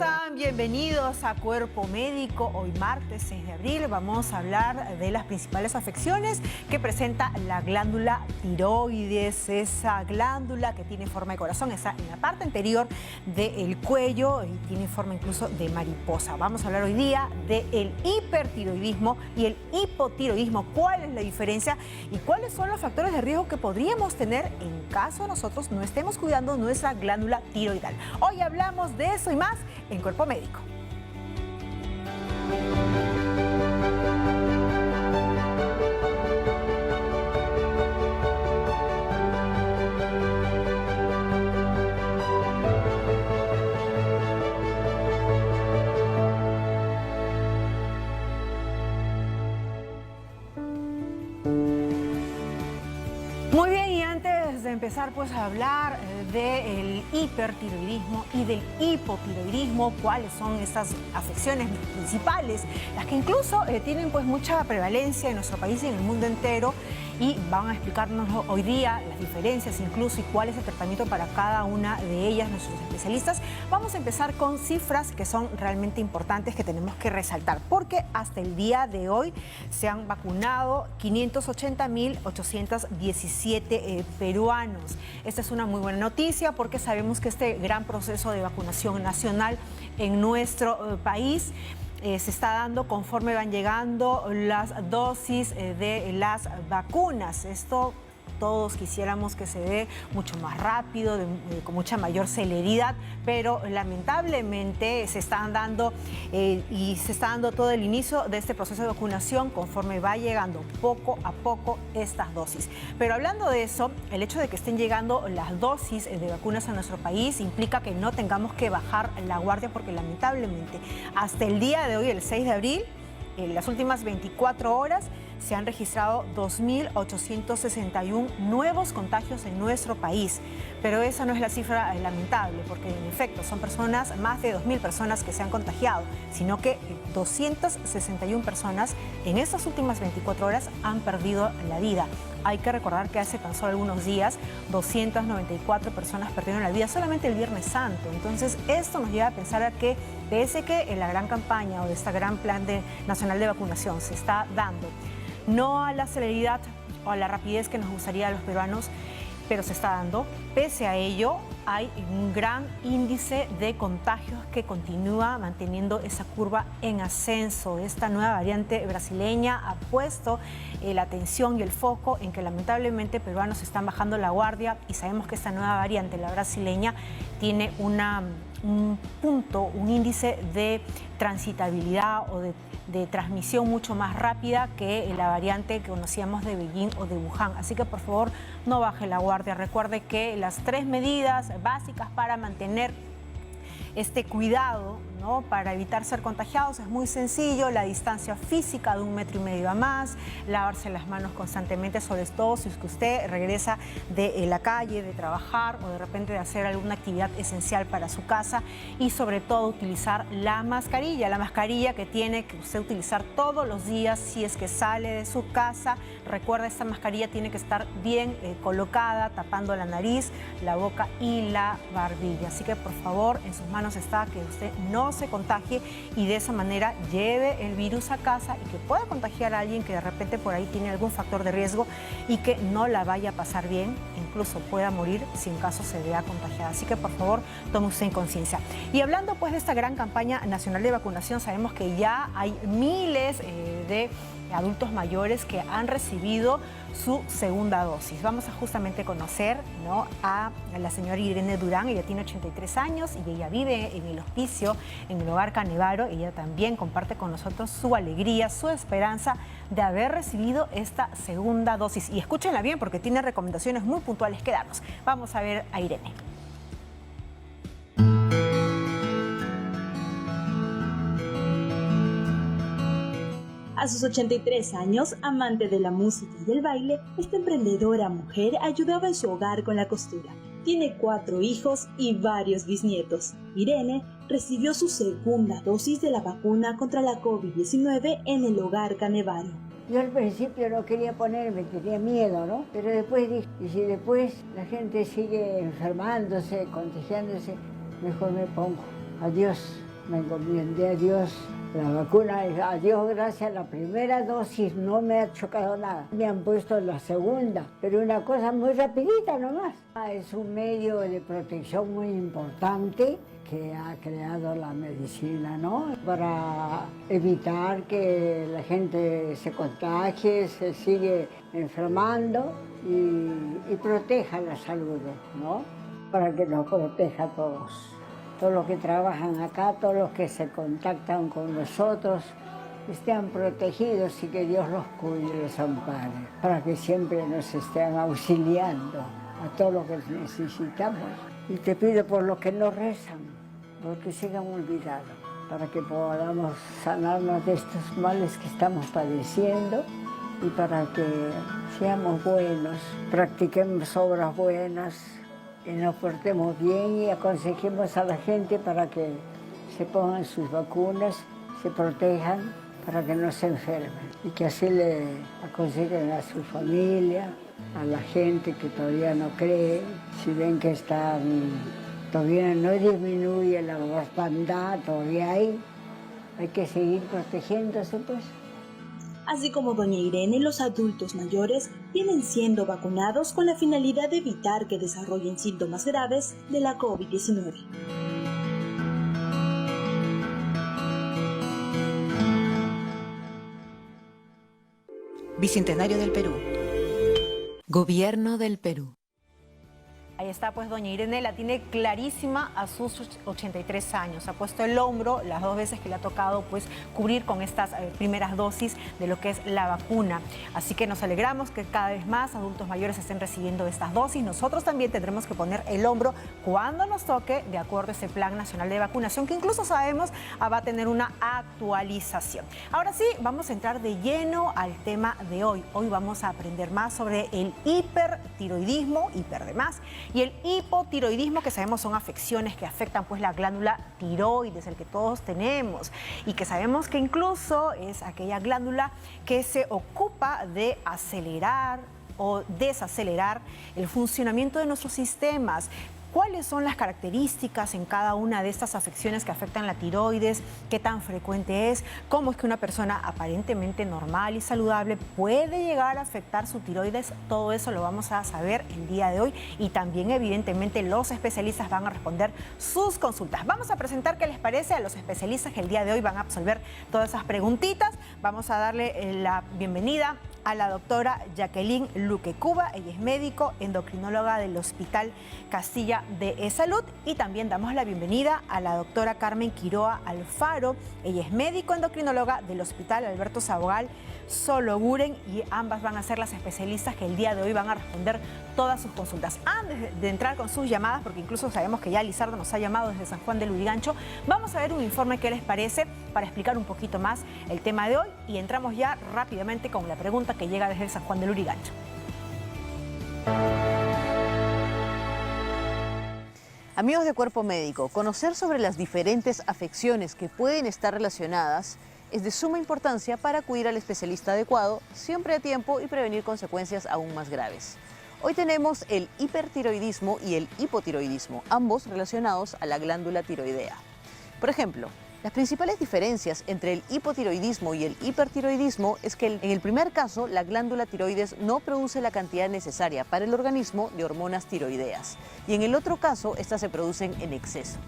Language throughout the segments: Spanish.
están? Bienvenidos a Cuerpo Médico. Hoy martes 6 de abril vamos a hablar de las principales afecciones que presenta la glándula tiroides, esa glándula que tiene forma de corazón, está en la parte anterior del cuello y tiene forma incluso de mariposa. Vamos a hablar hoy día del hipertiroidismo y el hipotiroidismo. ¿Cuál es la diferencia y cuáles son los factores de riesgo que podríamos tener en caso nosotros no estemos cuidando nuestra glándula tiroidal? Hoy hablamos de eso y más en Cuerpo Médico. Muy bien, y antes de empezar pues a hablar del hipertiroidismo y del hipotiroidismo, cuáles son estas afecciones principales, las que incluso tienen pues mucha prevalencia en nuestro país y en el mundo entero, y van a explicarnos hoy día las diferencias incluso y cuál es el tratamiento para cada una de ellas nuestros especialistas. Vamos a empezar con cifras que son realmente importantes que tenemos que resaltar, porque hasta el día de hoy se han vacunado 580.817 peruanos. Esta es una muy buena noticia porque sabemos que este gran proceso de vacunación nacional en nuestro país se está dando conforme van llegando las dosis de las vacunas. Esto todos quisiéramos que se dé mucho más rápido, con mucha mayor celeridad, pero lamentablemente se están dando y se está dando todo el inicio de este proceso de vacunación conforme va llegando poco a poco estas dosis. Pero hablando de eso, el hecho de que estén llegando las dosis de vacunas a nuestro país implica que no tengamos que bajar la guardia, porque lamentablemente hasta el día de hoy, el 6 de abril, en las últimas 24 horas, se han registrado 2.861 nuevos contagios en nuestro país. Pero esa no es la cifra lamentable, porque en efecto son personas, más de 2.000 personas que se han contagiado, sino que 261 personas en estas últimas 24 horas han perdido la vida. Hay que recordar que hace tan solo algunos días 294 personas perdieron la vida solamente el Viernes Santo. Entonces esto nos lleva a pensar a que pese que en la gran campaña o de este gran plan nacional de vacunación se está dando, no a la celeridad o a la rapidez que nos gustaría a los peruanos, pero se está dando. Pese a ello, hay un gran índice de contagios que continúa manteniendo esa curva en ascenso. Esta nueva variante brasileña ha puesto la atención y el foco en que lamentablemente peruanos están bajando la guardia, y sabemos que esta nueva variante, la brasileña, tiene un índice de transitabilidad o de transmisión mucho más rápida que la variante que conocíamos de Beijing o de Wuhan. Así que por favor no baje la guardia. Recuerde que las 3 medidas básicas para mantener este cuidado, ¿no?, para evitar ser contagiados, es muy sencillo: la distancia física de 1,5 metros a más, lavarse las manos constantemente, sobre todo si es que usted regresa de la calle, de trabajar o de repente de hacer alguna actividad esencial para su casa, y sobre todo utilizar la mascarilla que tiene que usted utilizar todos los días si es que sale de su casa. Recuerda, esta mascarilla tiene que estar bien colocada, tapando la nariz, la boca y la barbilla. Así que por favor, en sus manos está que usted no se contagie y de esa manera lleve el virus a casa y que pueda contagiar a alguien que de repente por ahí tiene algún factor de riesgo y que no la vaya a pasar bien, incluso pueda morir si en caso se vea contagiada. Así que por favor, tome usted en conciencia. Y hablando pues de esta gran campaña nacional de vacunación, sabemos que ya hay miles de adultos mayores que han recibido su segunda dosis. Vamos a justamente conocer, ¿no?, a la señora Irene Durán. Ella tiene 83 años y ella vive en el hospicio, en el Hogar Canevaro. Ella también comparte con nosotros su alegría, su esperanza de haber recibido esta segunda dosis. Y escúchenla bien porque tiene recomendaciones muy puntuales que darnos. Vamos a ver a Irene. A sus 83 años, amante de la música y del baile, esta emprendedora mujer ayudaba en su hogar con la costura. Tiene 4 hijos y varios bisnietos. Irene recibió su segunda dosis de la vacuna contra la COVID-19 en el Hogar Canevaro. Yo al principio no quería ponerme, tenía miedo, ¿no? Pero después dije, y si después la gente sigue enfermándose, contagiándose, mejor me pongo. Adiós. Me encomendé a Dios. La vacuna, a Dios gracias, la primera dosis no me ha chocado nada. Me han puesto la segunda, pero una cosa muy rapidita nomás. Es un medio de protección muy importante que ha creado la medicina, ¿no? Para evitar que la gente se contagie, se sigue enfermando y proteja la salud, ¿no? Para que nos proteja a todos. Todos los que trabajan acá, todos los que se contactan con nosotros, estén protegidos y que Dios los cuide y los ampare, para que siempre nos estén auxiliando a todo lo que necesitamos. Y te pido por los que no rezan, porque sigan olvidados, para que podamos sanarnos de estos males que estamos padeciendo y para que seamos buenos, practiquemos obras buenas, y nos portemos bien y aconsejemos a la gente para que se pongan sus vacunas, se protejan para que no se enfermen y que así le aconsejen a su familia, a la gente que todavía no cree, si ven que todavía no disminuye la mortandad, todavía hay que seguir protegiéndose pues. Así como doña Irene, los adultos mayores vienen siendo vacunados con la finalidad de evitar que desarrollen síntomas graves de la COVID-19. Bicentenario del Perú. Gobierno del Perú. Ahí está pues doña Irene, la tiene clarísima a sus 83 años. Ha puesto el hombro las 2 veces que le ha tocado pues cubrir con estas primeras dosis de lo que es la vacuna. Así que nos alegramos que cada vez más adultos mayores estén recibiendo estas dosis. Nosotros también tendremos que poner el hombro cuando nos toque, de acuerdo a ese Plan Nacional de Vacunación, que incluso sabemos va a tener una actualización. Ahora sí, vamos a entrar de lleno al tema de hoy. Hoy vamos a aprender más sobre el hipertiroidismo, hiper de más, y el hipotiroidismo, que sabemos son afecciones que afectan pues la glándula tiroides, el que todos tenemos, y que sabemos que incluso es aquella glándula que se ocupa de acelerar o desacelerar el funcionamiento de nuestros sistemas. ¿Cuáles son las características en cada una de estas afecciones que afectan la tiroides? ¿Qué tan frecuente es? ¿Cómo es que una persona aparentemente normal y saludable puede llegar a afectar su tiroides? Todo eso lo vamos a saber el día de hoy y también evidentemente los especialistas van a responder sus consultas. Vamos a presentar qué les parece a los especialistas que el día de hoy van a absolver todas esas preguntitas. Vamos a darle la bienvenida a la doctora Jacqueline Luque Cuba. Ella es médico, endocrinóloga del Hospital Castilla de Salud, y también damos la bienvenida a la doctora Carmen Quiroa Alfaro. Ella es médico, endocrinóloga del Hospital Alberto Sabogal Sologuren, y ambas van a ser las especialistas que el día de hoy van a responder todas sus consultas. Antes de entrar con sus llamadas, porque incluso sabemos que ya Lizardo nos ha llamado desde San Juan del Lurigancho, vamos a ver un informe que les parece para explicar un poquito más el tema de hoy, y entramos ya rápidamente con la pregunta que llega desde San Juan del Lurigancho. Amigos de Cuerpo Médico, conocer sobre las diferentes afecciones que pueden estar relacionadas es de suma importancia para acudir al especialista adecuado, siempre a tiempo, y prevenir consecuencias aún más graves. Hoy tenemos el hipertiroidismo y el hipotiroidismo, ambos relacionados a la glándula tiroidea. Por ejemplo, las principales diferencias entre el hipotiroidismo y el hipertiroidismo es que en el primer caso la glándula tiroides no produce la cantidad necesaria para el organismo de hormonas tiroideas, y en el otro caso estas se producen en exceso.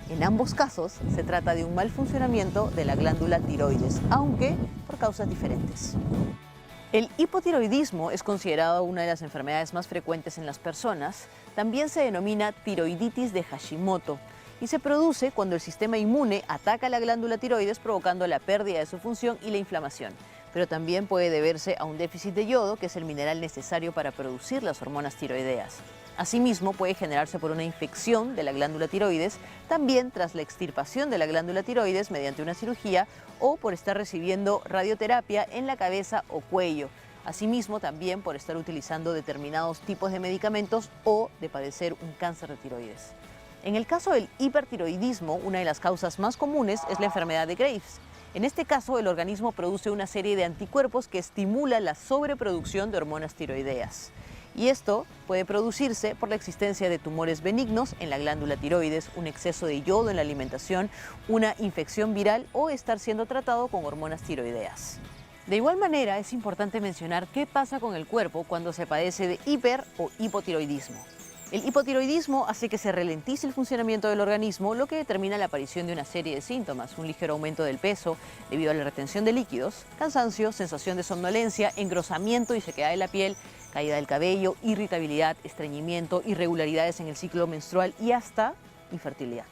En ambos casos se trata de un mal funcionamiento de la glándula tiroides, aunque por causas diferentes. El hipotiroidismo es considerado una de las enfermedades más frecuentes en las personas. También se denomina tiroiditis de Hashimoto y se produce cuando el sistema inmune ataca la glándula tiroides, provocando la pérdida de su función y la inflamación. Pero también puede deberse a un déficit de yodo, que es el mineral necesario para producir las hormonas tiroideas. Asimismo, puede generarse por una infección de la glándula tiroides, también tras la extirpación de la glándula tiroides mediante una cirugía, o por estar recibiendo radioterapia en la cabeza o cuello. Asimismo, también por estar utilizando determinados tipos de medicamentos o de padecer un cáncer de tiroides. En el caso del hipertiroidismo, una de las causas más comunes es la enfermedad de Graves. En este caso, el organismo produce una serie de anticuerpos que estimulan la sobreproducción de hormonas tiroideas. Y esto puede producirse por la existencia de tumores benignos en la glándula tiroides, un exceso de yodo en la alimentación, una infección viral o estar siendo tratado con hormonas tiroideas. De igual manera, es importante mencionar qué pasa con el cuerpo cuando se padece de hiper o hipotiroidismo. El hipotiroidismo hace que se ralentice el funcionamiento del organismo, lo que determina la aparición de una serie de síntomas: un ligero aumento del peso debido a la retención de líquidos, cansancio, sensación de somnolencia, engrosamiento y sequedad de la piel, caída del cabello, irritabilidad, estreñimiento, irregularidades en el ciclo menstrual y hasta infertilidad.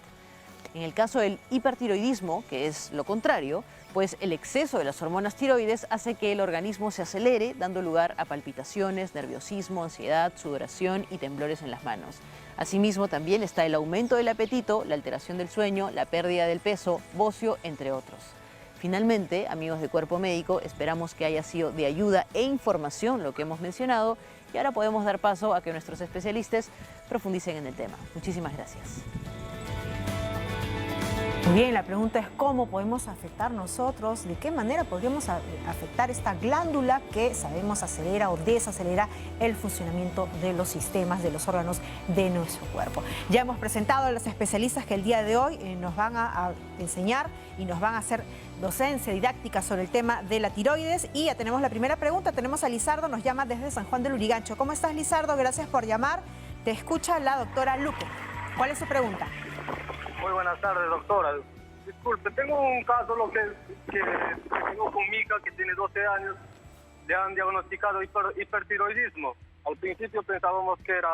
En el caso del hipertiroidismo, que es lo contrario, pues el exceso de las hormonas tiroides hace que el organismo se acelere, dando lugar a palpitaciones, nerviosismo, ansiedad, sudoración y temblores en las manos. Asimismo, también está el aumento del apetito, la alteración del sueño, la pérdida del peso, bocio, entre otros. Finalmente, amigos de Cuerpo Médico, esperamos que haya sido de ayuda e información lo que hemos mencionado y ahora podemos dar paso a que nuestros especialistas profundicen en el tema. Muchísimas gracias. Muy bien, la pregunta es cómo podemos afectar nosotros, de qué manera podríamos afectar esta glándula que sabemos acelera o desacelera el funcionamiento de los sistemas, de los órganos de nuestro cuerpo. Ya hemos presentado a los especialistas que el día de hoy nos van a enseñar y nos van a hacer docencia didáctica sobre el tema de la tiroides. Y ya tenemos la primera pregunta, tenemos a Lizardo, nos llama desde San Juan del Lurigancho. ¿Cómo estás, Lizardo? Gracias por llamar. Te escucha la doctora Luque. ¿Cuál es su pregunta? Muy buenas tardes, doctora. Disculpe, tengo un caso que tengo con mi hija que tiene 12 años. Le han diagnosticado hipertiroidismo. Al principio pensábamos que era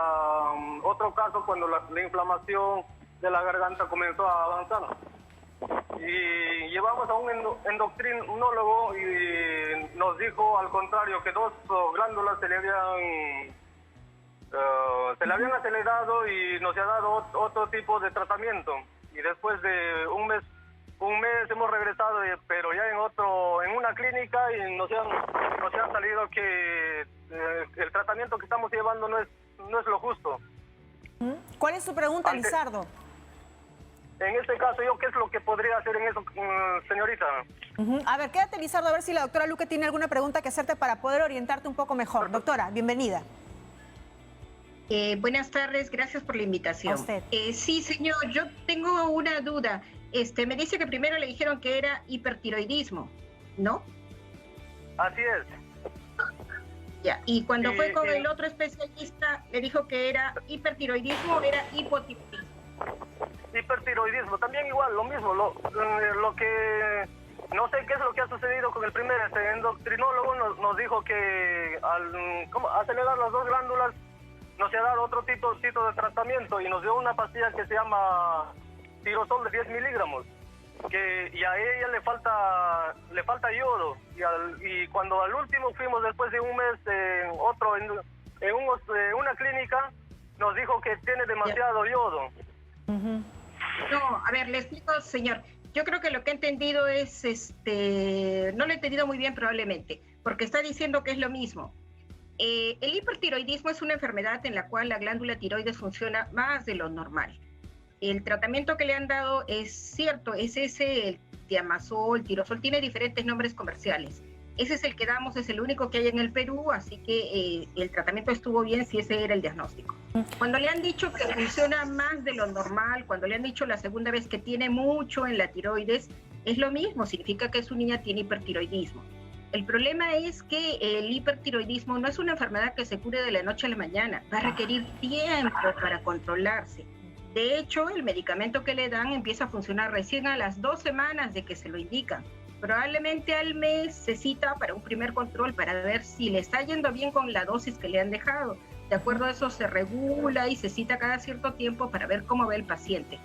otro caso cuando la inflamación de la garganta comenzó a avanzar. Y llevamos a un endocrinólogo y nos dijo al contrario que dos glándulas se le habían acelerado y nos ha dado otro tipo de tratamiento. Y después de un mes hemos regresado, pero ya en una clínica, y nos han salido que el tratamiento que estamos llevando no es lo justo. ¿Cuál es su pregunta, Lizardo? En este caso, ¿qué es lo que podría hacer en eso, señorita? A ver, quédate, Lizardo, a ver si la doctora Luque tiene alguna pregunta que hacerte para poder orientarte un poco mejor. Doctora, bienvenida. Buenas tardes, gracias por la invitación. A usted. Sí, señor, yo tengo una duda. Me dice que primero le dijeron que era hipertiroidismo, ¿no? Así es. Ya, y cuando fue con el otro especialista, le dijo que era hipertiroidismo o era hipotiroidismo. Hipertiroidismo, también igual, lo mismo. Lo que no sé qué es lo que ha sucedido con el primer endocrinólogo, nos dijo que al acelerar las dos glándulas nos ha dado otro tipo de tratamiento y nos dio una pastilla que se llama tirosol de 10 miligramos, y a ella le falta yodo, y cuando al último fuimos después de un mes en una clínica, nos dijo que tiene demasiado yodo. No, a ver, le explico, señor. Yo creo que lo que he entendido es, no lo he entendido muy bien probablemente, porque está diciendo que es lo mismo. El hipertiroidismo es una enfermedad en la cual la glándula tiroides funciona más de lo normal. El tratamiento que le han dado es cierto, es ese, el Tiamazol, tirosol, tiene diferentes nombres comerciales. Ese es el que damos, es el único que hay en el Perú, así que el tratamiento estuvo bien si ese era el diagnóstico. Cuando le han dicho que funciona más de lo normal, cuando le han dicho la segunda vez que tiene mucho en la tiroides, es lo mismo, significa que su niña tiene hipertiroidismo. El problema es que el hipertiroidismo no es una enfermedad que se cure de la noche a la mañana, va a requerir tiempo para controlarse. De hecho, el medicamento que le dan empieza a funcionar recién a las 2 semanas de que se lo indican. Probablemente al mes se cita para un primer control para ver si le está yendo bien con la dosis que le han dejado. De acuerdo a eso se regula y se cita cada cierto tiempo para ver cómo va el paciente.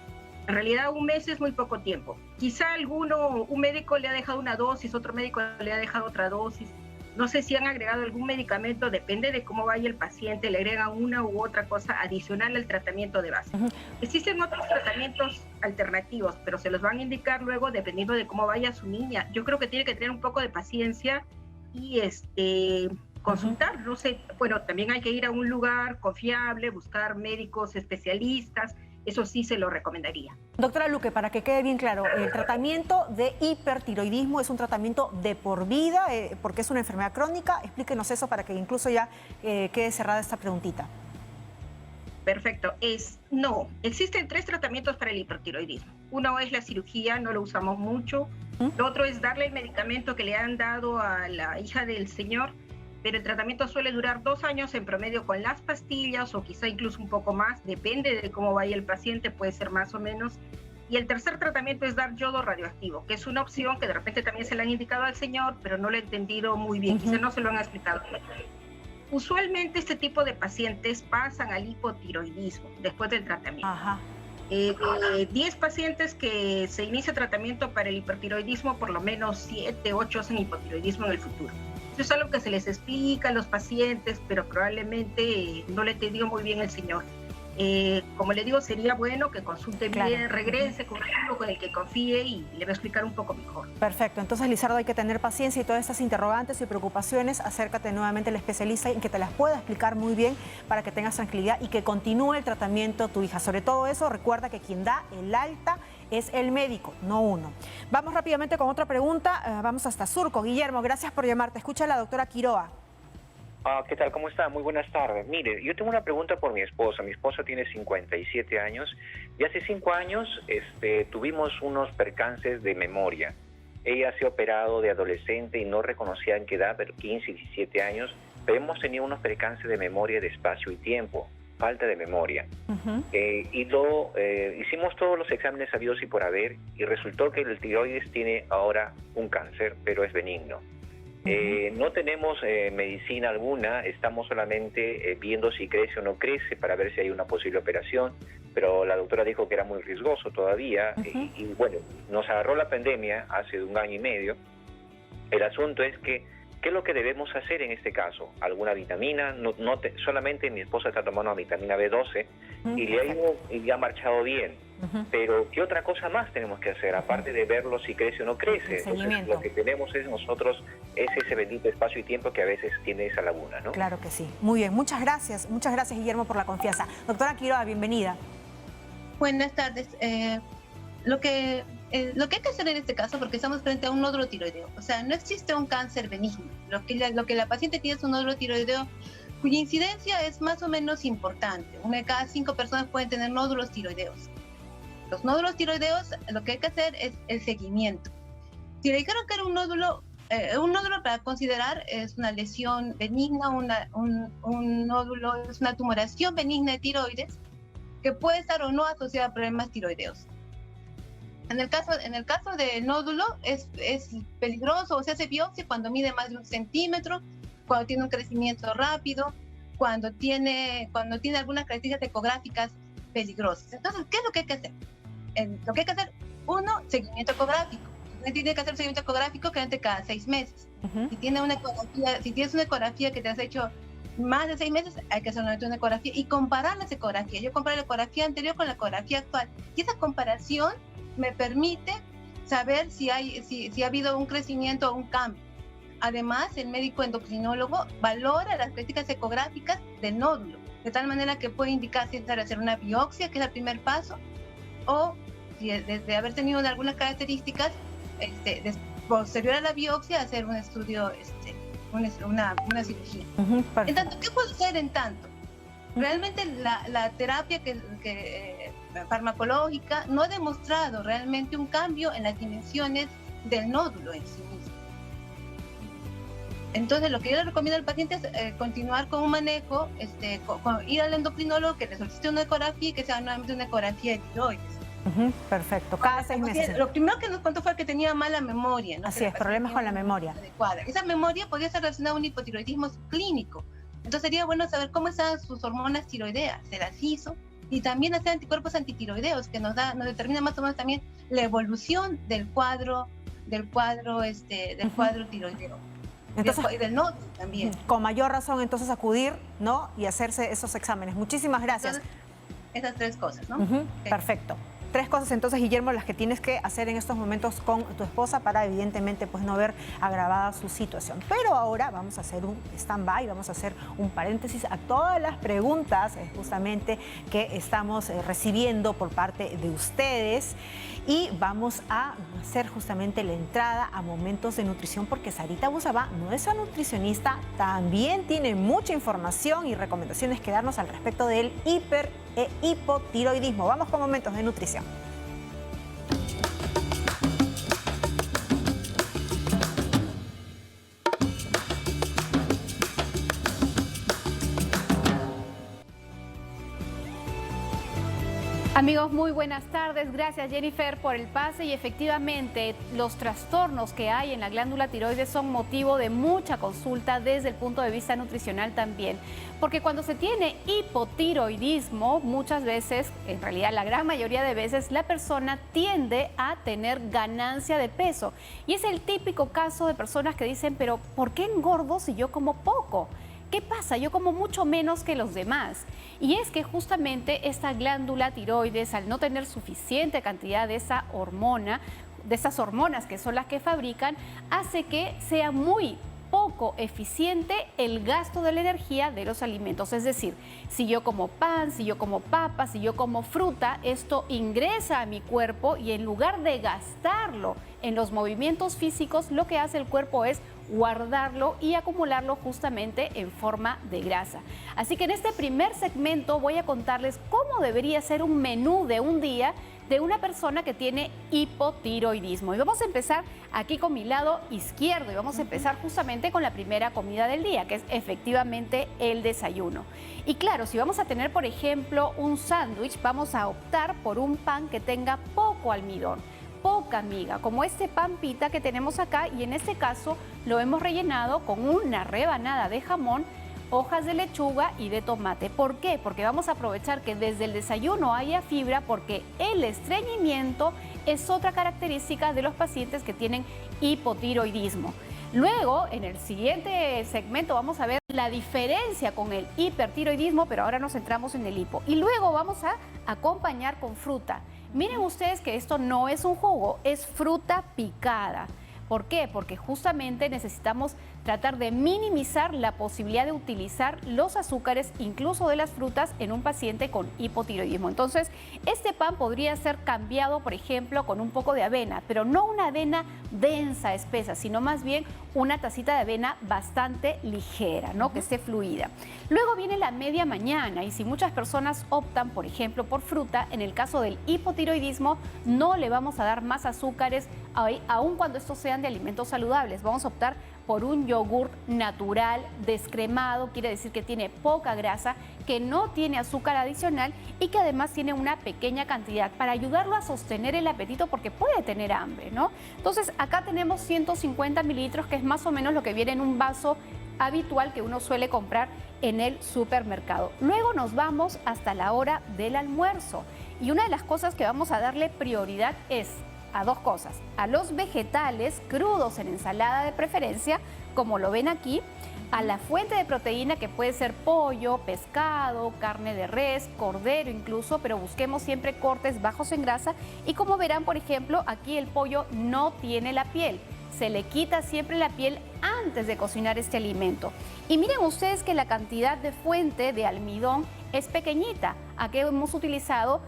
En realidad un mes es muy poco tiempo. Quizá un médico le ha dejado una dosis, otro médico le ha dejado otra dosis. No sé si han agregado algún medicamento, depende de cómo vaya el paciente, le agregan una u otra cosa adicional al tratamiento de base. Existen otros tratamientos alternativos, pero se los van a indicar luego dependiendo de cómo vaya su niña. Yo creo que tiene que tener un poco de paciencia y consultar, no sé, bueno, también hay que ir a un lugar confiable, buscar médicos especialistas. eso sí se lo recomendaría. Doctora Luque, para que quede bien claro, el tratamiento de hipertiroidismo es un tratamiento de por vida, porque es una enfermedad crónica. Explíquenos eso para que incluso ya quede cerrada esta preguntita. Perfecto. No, existen 3 tratamientos para el hipertiroidismo. Uno es la cirugía, no lo usamos mucho. Lo otro es darle el medicamento que le han dado a la hija del señor, pero el tratamiento suele durar 2 años en promedio con las pastillas o quizá incluso un poco más, depende de cómo vaya el paciente, puede ser más o menos. Y el tercer tratamiento es dar yodo radioactivo, que es una opción que de repente también se le han indicado al señor, pero no lo he entendido muy bien, quizá no se lo han explicado. Usualmente este tipo de pacientes pasan al hipotiroidismo después del tratamiento. 10 pacientes que se inicia tratamiento para el hipertiroidismo, por lo menos 7, 8 hacen hipotiroidismo en el futuro. Eso es algo que se les explica a los pacientes, pero probablemente no le entendió muy bien el señor. Como le digo, sería bueno que consulte bien, regrese con uno con el que confíe y le va a explicar un poco mejor. Perfecto. Entonces, Lizardo, hay que tener paciencia y todas estas interrogantes y preocupaciones, acércate nuevamente al especialista y que te las pueda explicar muy bien para que tengas tranquilidad y que continúe el tratamiento tu hija. Sobre todo eso, recuerda que quien da el alta es el médico, no uno. Vamos rápidamente con otra pregunta. Vamos hasta Surco. Guillermo, gracias por llamarte. Escucha a la doctora Quiroa. ¿Qué tal? ¿Cómo está? Muy buenas tardes. Mire, yo tengo una pregunta por mi esposa. Mi esposa tiene 57 años y hace 5 años tuvimos unos percances de memoria. Ella se ha operado de adolescente y no reconocía en qué edad, pero 15, 17 años, pero hemos tenido unos percances de memoria de espacio y tiempo, falta de memoria. Hicimos todos los exámenes habidos y por haber y resultó que el tiroides tiene ahora un cáncer, pero es benigno. No tenemos medicina alguna, estamos solamente viendo si crece o no crece para ver si hay una posible operación, pero la doctora dijo que era muy riesgoso todavía y bueno, nos agarró la pandemia hace 1 año y medio. El asunto es que, ¿qué es lo que debemos hacer en este caso? ¿Alguna vitamina? Solamente mi esposa está tomando una vitamina B12 y le ha ido y le ha marchado bien. Pero ¿qué otra cosa más tenemos que hacer? Aparte de verlo si crece o no crece. Entonces, lo que tenemos es nosotros, es ese bendito espacio y tiempo que a veces tiene esa laguna, ¿no? Claro que sí. Muy bien, muchas gracias Guillermo por la confianza. Doctora Quiroa, bienvenida. Buenas tardes. Lo que hay que hacer en este caso, porque estamos frente a un nódulo tiroideo, o sea, no existe un cáncer benigno. Lo que la paciente tiene es un nódulo tiroideo cuya incidencia es más o menos importante. 1 de cada 5 personas pueden tener nódulos tiroideos. Los nódulos tiroideos, lo que hay que hacer es el seguimiento. Si le dijeron que era un nódulo para considerar es una lesión benigna, un nódulo es una tumoración benigna de tiroides que puede estar o no asociada a problemas tiroideos. En el caso del nódulo es peligroso, o se hace biopsia cuando mide más de 1 centímetro, cuando tiene un crecimiento rápido, cuando tiene algunas características ecográficas peligrosas. Entonces, ¿qué es lo que hay que hacer? Lo que hay que hacer, 1, seguimiento ecográfico. Usted tiene que hacer seguimiento ecográfico cada 6 meses. Si tienes una ecografía que te has hecho más de 6 meses, hay que hacer una ecografía y comparar las ecografías. Yo comparé la ecografía anterior con la ecografía actual. Y esa comparación me permite saber si ha habido un crecimiento o un cambio. Además, el médico endocrinólogo valora las características ecográficas del nódulo, de tal manera que puede indicar si es necesario hacer una biopsia, que es el primer paso, o si desde haber tenido algunas características, posterior a la biopsia, hacer un estudio, una cirugía. En tanto, ¿qué puedo hacer en tanto? Realmente la terapia farmacológica no ha demostrado realmente un cambio en las dimensiones del nódulo en sí mismo. Entonces, lo que yo le recomiendo al paciente es continuar con un manejo, ir al endocrinólogo que le solicite una ecografía y que sea nuevamente una ecografía de tiroides. Perfecto, cada 6 meses. Lo primero que nos contó fue que tenía mala memoria, ¿no? Así es, problemas con la memoria. Adecuada. Esa memoria podría ser relacionada a un hipotiroidismo clínico. Entonces sería bueno saber cómo están sus hormonas tiroideas, se las hizo, y también hacer anticuerpos antitiroideos, que nos determina más o menos también la evolución del cuadro tiroideo. Entonces, y del nódulo también. Con mayor razón, entonces, acudir, ¿no? Y hacerse esos exámenes. Muchísimas gracias. Entonces, esas 3 cosas, ¿no? Perfecto. 3 cosas entonces, Guillermo, las que tienes que hacer en estos momentos con tu esposa para evidentemente pues no ver agravada su situación. Pero ahora vamos a hacer un stand-by, vamos a hacer un paréntesis a todas las preguntas justamente que estamos recibiendo por parte de ustedes y vamos a hacer justamente la entrada a momentos de nutrición porque Sarita Busabá, nuestra nutricionista, también tiene mucha información y recomendaciones que darnos al respecto del hiper e hipotiroidismo. Vamos con momentos de nutrición. Amigos, muy buenas tardes. Gracias, Jennifer, por el pase. Y efectivamente, los trastornos que hay en la glándula tiroides son motivo de mucha consulta desde el punto de vista nutricional también. Porque cuando se tiene hipotiroidismo, muchas veces, en realidad la gran mayoría de veces, la persona tiende a tener ganancia de peso. Y es el típico caso de personas que dicen, pero ¿por qué engordo si yo como poco? ¿Qué pasa? Yo como mucho menos que los demás. Y es que justamente esta glándula tiroides, al no tener suficiente cantidad de esa hormona, de esas hormonas que son las que fabrican, hace que sea muy poco eficiente el gasto de la energía de los alimentos. Es decir, si yo como pan, si yo como papas, si yo como fruta, esto ingresa a mi cuerpo y en lugar de gastarlo en los movimientos físicos, lo que hace el cuerpo es guardarlo y acumularlo justamente en forma de grasa. Así que en este primer segmento voy a contarles cómo debería ser un menú de un día de una persona que tiene hipotiroidismo. Y vamos a empezar aquí con mi lado izquierdo y vamos a empezar justamente con la primera comida del día, que es efectivamente el desayuno. Y claro, si vamos a tener, por ejemplo, un sándwich, vamos a optar por un pan que tenga poco almidón, poca miga, como este pan pita que tenemos acá, y en este caso lo hemos rellenado con una rebanada de jamón, hojas de lechuga y de tomate. ¿Por qué? Porque vamos a aprovechar que desde el desayuno haya fibra, porque el estreñimiento es otra característica de los pacientes que tienen hipotiroidismo. Luego, en el siguiente segmento vamos a ver la diferencia con el hipertiroidismo, pero ahora nos centramos en el hipo. Y luego vamos a acompañar con fruta. Miren ustedes que esto no es un jugo, es fruta picada. ¿Por qué? Porque justamente necesitamos tratar de minimizar la posibilidad de utilizar los azúcares, incluso de las frutas, en un paciente con hipotiroidismo. Entonces, este pan podría ser cambiado, por ejemplo, con un poco de avena, pero no una avena densa, espesa, sino más bien una tacita de avena bastante ligera, ¿no? Que esté fluida. Luego viene la media mañana, y si muchas personas optan, por ejemplo, por fruta, en el caso del hipotiroidismo, no le vamos a dar más azúcares, aun cuando estos sean de alimentos saludables. Vamos a optar por un yogur natural, descremado, quiere decir que tiene poca grasa, que no tiene azúcar adicional y que además tiene una pequeña cantidad para ayudarlo a sostener el apetito, porque puede tener hambre, ¿no? Entonces acá tenemos 150 mililitros, que es más o menos lo que viene en un vaso habitual que uno suele comprar en el supermercado. Luego nos vamos hasta la hora del almuerzo, y una de las cosas que vamos a darle prioridad es a dos cosas: a los vegetales crudos en ensalada de preferencia, como lo ven aquí, a la fuente de proteína, que puede ser pollo, pescado, carne de res, cordero incluso, pero busquemos siempre cortes bajos en grasa. Y como verán, por ejemplo, aquí el pollo no tiene la piel. Se le quita siempre la piel antes de cocinar este alimento. Y miren ustedes que la cantidad de fuente de almidón es pequeñita. Aquí hemos utilizado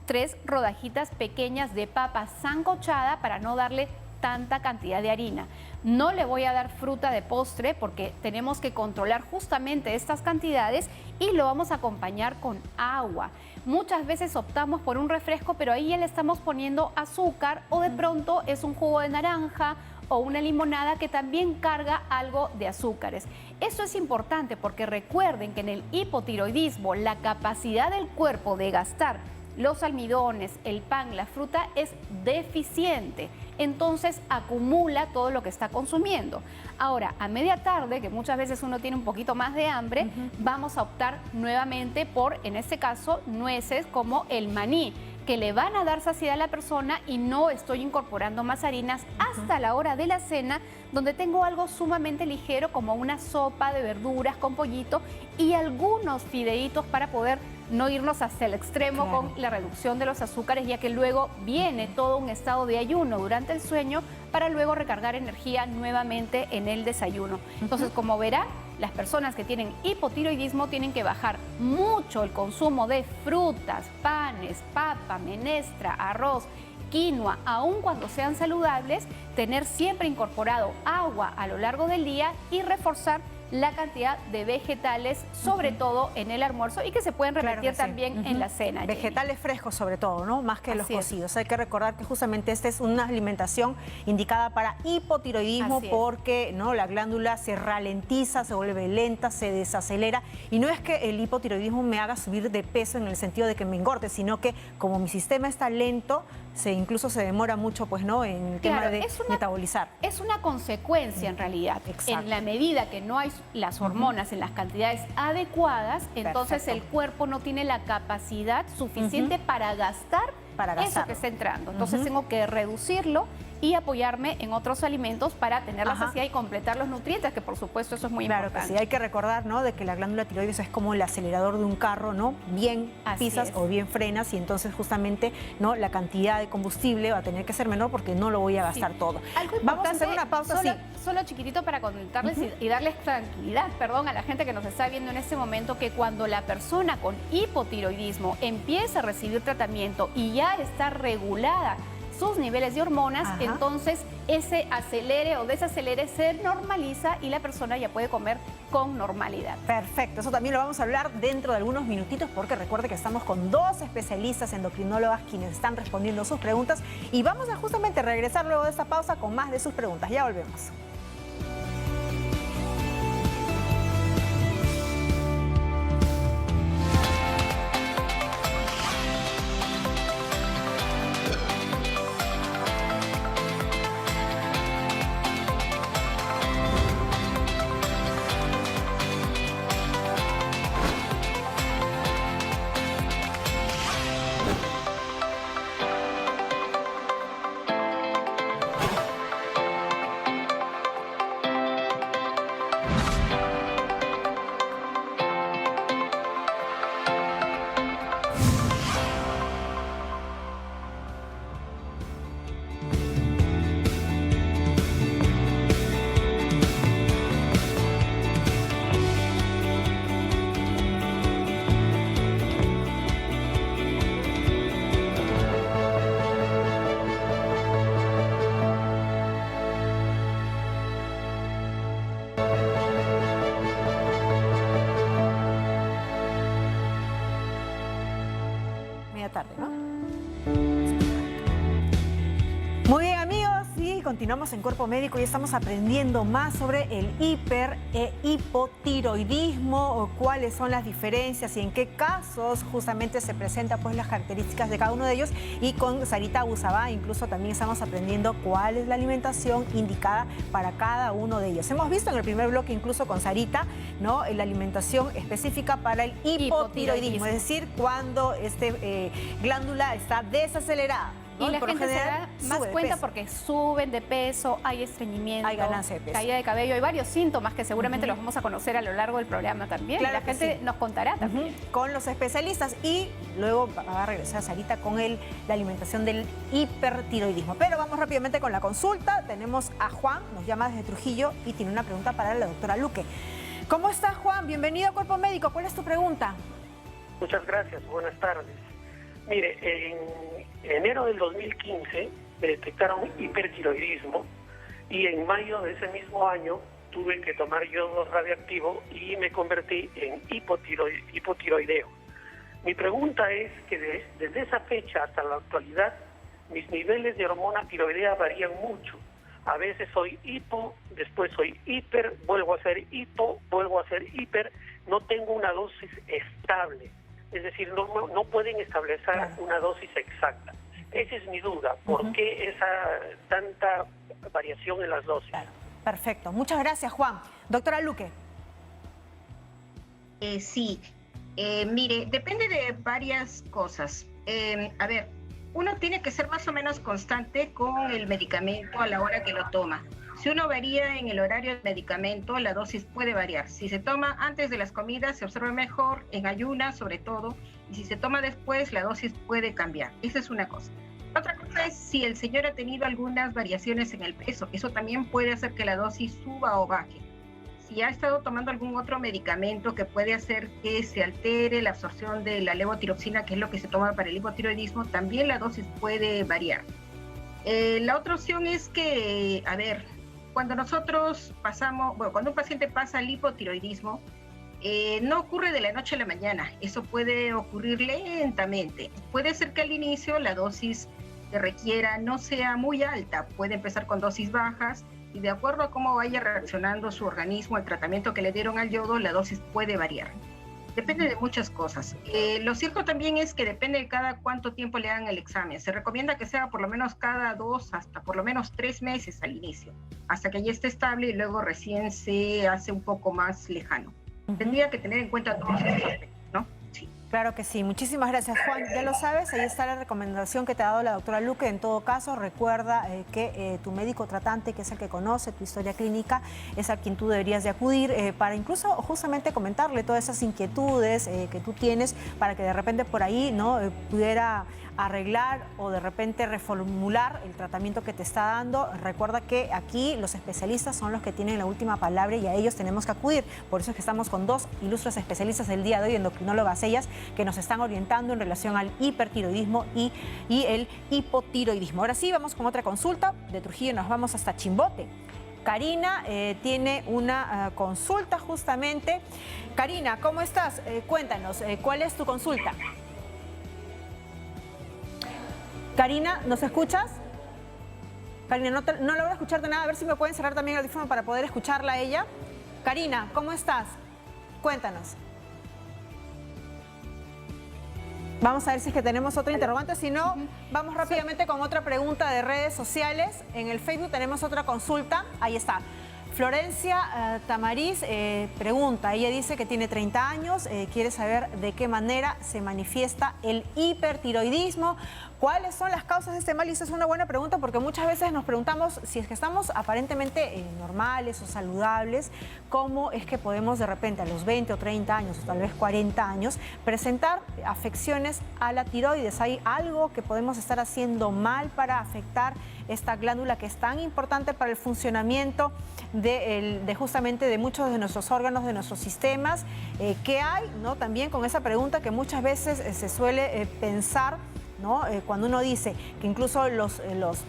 3 rodajitas pequeñas de papa sancochada para no darle tanta cantidad de harina. No le voy a dar fruta de postre porque tenemos que controlar justamente estas cantidades, y lo vamos a acompañar con agua. Muchas veces optamos por un refresco, pero ahí ya le estamos poniendo azúcar, o de pronto es un jugo de naranja o una limonada que también carga algo de azúcares. Esto es importante porque recuerden que en el hipotiroidismo la capacidad del cuerpo de gastar los almidones, el pan, la fruta es deficiente. Entonces acumula todo lo que está consumiendo. Ahora, a media tarde, que muchas veces uno tiene un poquito más de hambre, vamos a optar nuevamente por, en este caso, nueces como el maní, que le van a dar saciedad a la persona, y no estoy incorporando más harinas hasta la hora de la cena, donde tengo algo sumamente ligero como una sopa de verduras con pollito y algunos fideitos para poder no irnos hacia el extremo con la reducción de los azúcares, ya que luego viene todo un estado de ayuno durante el sueño para luego recargar energía nuevamente en el desayuno. Entonces, como verá, las personas que tienen hipotiroidismo tienen que bajar mucho el consumo de frutas, panes, papa, menestra, arroz, quinoa, aun cuando sean saludables, tener siempre incorporado agua a lo largo del día y reforzar la cantidad de vegetales, sobre todo en el almuerzo, y que se pueden repetir también en la cena. Vegetales frescos sobre todo, ¿no? Más que los Así es. cocidos. Hay que recordar que justamente esta es una alimentación indicada para hipotiroidismo Así es. porque, ¿no?, la glándula se ralentiza, se vuelve lenta, se desacelera. Y no es que el hipotiroidismo me haga subir de peso en el sentido de que me engorde, sino que como mi sistema está lento, incluso se demora mucho, pues, ¿no?, en el tema de metabolizar. Es una consecuencia en realidad. En la medida que no hay las hormonas en las cantidades adecuadas, entonces el cuerpo no tiene la capacidad suficiente para gastar eso que está entrando. Entonces tengo que reducirlo y apoyarme en otros alimentos para tener la saciedad y completar los nutrientes, que por supuesto eso es muy importante. Claro que sí, hay que recordar, ¿no?, de que la glándula tiroides es como el acelerador de un carro, ¿no? Bien pisas o bien frenas y entonces justamente, ¿no?, la cantidad de combustible va a tener que ser menor porque no lo voy a gastar todo. Algo Vamos a hacer importante, una pausa, solo chiquitito para comentarles y darles tranquilidad, a la gente que nos está viendo en este momento, que cuando la persona con hipotiroidismo empieza a recibir tratamiento y ya está regulada sus niveles de hormonas, entonces ese acelere o desacelere se normaliza y la persona ya puede comer con normalidad. Perfecto, eso también lo vamos a hablar dentro de algunos minutitos porque recuerde que estamos con 2 especialistas endocrinólogas quienes están respondiendo sus preguntas y vamos a justamente regresar luego de esta pausa con más de sus preguntas. Ya volvemos. Tarde, ¿no? Muy bien, amigos, y continuamos en Cuerpo Médico y estamos aprendiendo más sobre el hiper e hipotiroidismo, cuáles son las diferencias y en qué casos justamente se presentan pues las características de cada uno de ellos. Y con Sarita Abusabá incluso también estamos aprendiendo cuál es la alimentación indicada para cada uno de ellos. Hemos visto en el primer bloque incluso con Sarita, ¿no?, la alimentación específica para el hipotiroidismo, es decir, cuando glándula está desacelerada. Y la gente se da más cuenta porque suben de peso, hay estreñimiento, hay ganancia de peso, caída de cabello, hay varios síntomas que seguramente los vamos a conocer a lo largo del programa también. Claro, y la gente nos contará también. Con los especialistas y luego va a regresar Sarita con la alimentación del hipertiroidismo. Pero vamos rápidamente con la consulta. Tenemos a Juan, nos llama desde Trujillo y tiene una pregunta para la doctora Luque. ¿Cómo estás, Juan? Bienvenido a Cuerpo Médico. ¿Cuál es tu pregunta? Muchas gracias, buenas tardes. Mire, en enero del 2015 me detectaron hipertiroidismo y en mayo de ese mismo año tuve que tomar yodo radioactivo y me convertí en hipotiroideo. Mi pregunta es que desde esa fecha hasta la actualidad mis niveles de hormona tiroidea varían mucho. A veces soy hipo, después soy hiper, vuelvo a ser hipo, vuelvo a ser hiper. No tengo una dosis estable. Es decir, no pueden establecer una dosis exacta. Esa es mi duda. ¿Por qué esa tanta variación en las dosis? Perfecto. Muchas gracias, Juan. Doctora Luque. Sí. Mire, depende de varias cosas. A ver, uno tiene que ser más o menos constante con el medicamento a la hora que lo toma. Si uno varía en el horario del medicamento, la dosis puede variar. Si se toma antes de las comidas, se observa mejor, en ayunas sobre todo, Y si se toma después, la dosis puede cambiar. Esa es una cosa. Otra cosa es si el señor ha tenido algunas variaciones en el peso. Eso también puede hacer que la dosis suba o baje. Si ha estado tomando algún otro medicamento que puede hacer que se altere la absorción de la levotiroxina, que es lo que se toma para el hipotiroidismo, también la dosis puede variar. La otra opción es que, cuando nosotros cuando un paciente pasa al hipotiroidismo, no ocurre de la noche a la mañana. Eso puede ocurrir lentamente. Puede ser que al inicio la dosis que requiera no sea muy alta. Puede empezar con dosis bajas, y de acuerdo a cómo vaya reaccionando su organismo al tratamiento que le dieron al yodo, la dosis puede variar. Depende de muchas cosas. Lo cierto también es que depende de cada cuánto tiempo le hagan el examen. Se recomienda que sea por lo menos cada 2 hasta por lo menos 3 meses al inicio, hasta que ya esté estable y luego recién se hace un poco más lejano. Tendría que tener en cuenta todos estos aspectos, ¿no? Sí. Claro que sí. Muchísimas gracias, Juan. Ya lo sabes, ahí está la recomendación que te ha dado la doctora Luque. En todo caso, recuerda que tu médico tratante, que es el que conoce tu historia clínica, es a quien tú deberías de acudir para incluso justamente comentarle todas esas inquietudes que tú tienes, para que de repente por ahí pudiera arreglar o de repente reformular el tratamiento que te está dando. Recuerda que aquí los especialistas son los que tienen la última palabra y a ellos tenemos que acudir. Por eso es que estamos con 2 ilustres especialistas el día de hoy, endocrinólogas ellas, que nos están orientando en relación al hipertiroidismo y el hipotiroidismo. Ahora sí, vamos con otra consulta. De Trujillo nos vamos hasta Chimbote. Karina tiene una consulta justamente. Karina, ¿cómo estás? Cuéntanos, ¿cuál es tu consulta? Karina, ¿nos escuchas? Karina, no logro escucharte nada. A ver si me pueden cerrar también el audífono para poder escucharla a ella. Karina, ¿cómo estás? Cuéntanos. Vamos a ver si es que tenemos otro interrogante. Si no, vamos rápidamente con otra pregunta de redes sociales. En el Facebook tenemos otra consulta. Ahí está. Florencia Tamariz pregunta, ella dice que tiene 30 años, quiere saber de qué manera se manifiesta el hipertiroidismo, cuáles son las causas de este mal, y esa es una buena pregunta porque muchas veces nos preguntamos si es que estamos aparentemente normales o saludables, cómo es que podemos de repente a los 20 o 30 años o tal vez 40 años presentar afecciones a la tiroides. ¿Hay algo que podemos estar haciendo mal para afectar esta glándula que es tan importante para el funcionamiento de justamente de muchos de nuestros órganos, de nuestros sistemas? ¿Qué hay, no? También con esa pregunta que muchas veces se suele pensar, ¿no? Cuando uno dice que incluso los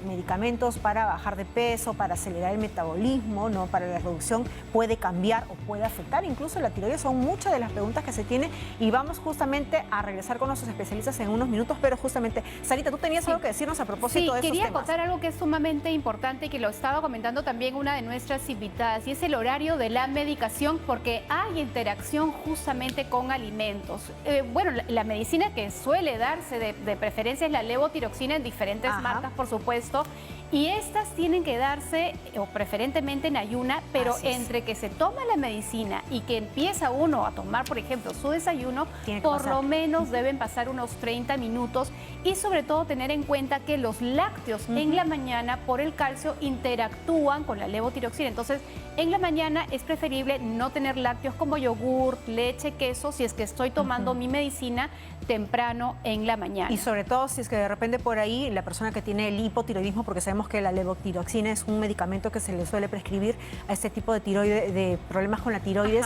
medicamentos para bajar de peso, para acelerar el metabolismo, ¿no? Para la reducción, puede cambiar o puede afectar incluso la tiroides. Son muchas de las preguntas que se tienen y vamos justamente a regresar con nuestros especialistas en unos minutos, pero justamente, Sarita, tú tenías algo que decirnos a propósito de estos temas. Quería contar algo que es sumamente importante y que lo estaba comentando también una de nuestras invitadas, y es el horario de la medicación, porque hay interacción justamente con alimentos. Bueno, la medicina que suele darse de preferencia es la levotiroxina en diferentes marcas, por supuesto, y estas tienen que darse o preferentemente en ayuna, pero entre que se toma la medicina y que empieza uno a tomar, por ejemplo, su desayuno, por lo menos deben pasar unos 30 minutos, y sobre todo tener en cuenta que los lácteos en la mañana por el calcio interactúan con la levotiroxina. Entonces, en la mañana es preferible no tener lácteos como yogur, leche, queso, si es que estoy tomando mi medicina temprano en la mañana. Y sobre todo si es que de repente por ahí la persona que tiene el hipotiroidismo, porque sabemos que la levotiroxina es un medicamento que se le suele prescribir a este tipo de problemas con la tiroides,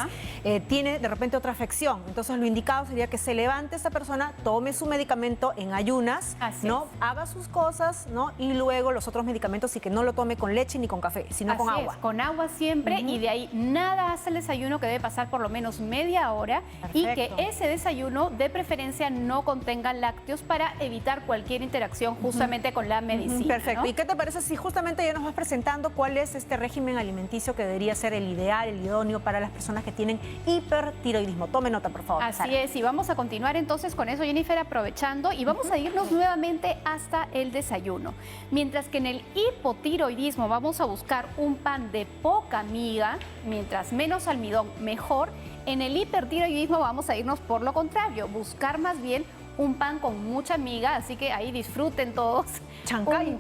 tiene de repente otra afección. Entonces lo indicado sería que se levante esta persona, tome su medicamento en ayunas, ¿no? Haga sus cosas, ¿no? Y luego los otros medicamentos, y que no lo tome con leche ni con café, sino con agua. Con agua siempre, y de ahí nada hace el desayuno, que debe pasar por lo menos media hora. Perfecto. Y que ese desayuno de preferencia no contenga lácteos para evitar cualquier interacción justamente con la medicina. Perfecto. ¿No? ¿Y qué te parece si justamente ya nos vas presentando cuál es este régimen alimenticio que debería ser el ideal, el idóneo para las personas que tienen hipertiroidismo? Tome nota, por favor. Así es, y vamos a continuar entonces con eso, Jennifer, aprovechando, y vamos a irnos nuevamente hasta el desayuno. Mientras que en el hipotiroidismo vamos a buscar un pan de poca miga, mientras menos almidón, mejor. En el hipertiroidismo vamos a irnos por lo contrario, buscar más bien un pan con mucha miga, así que ahí disfruten todos. Chancay,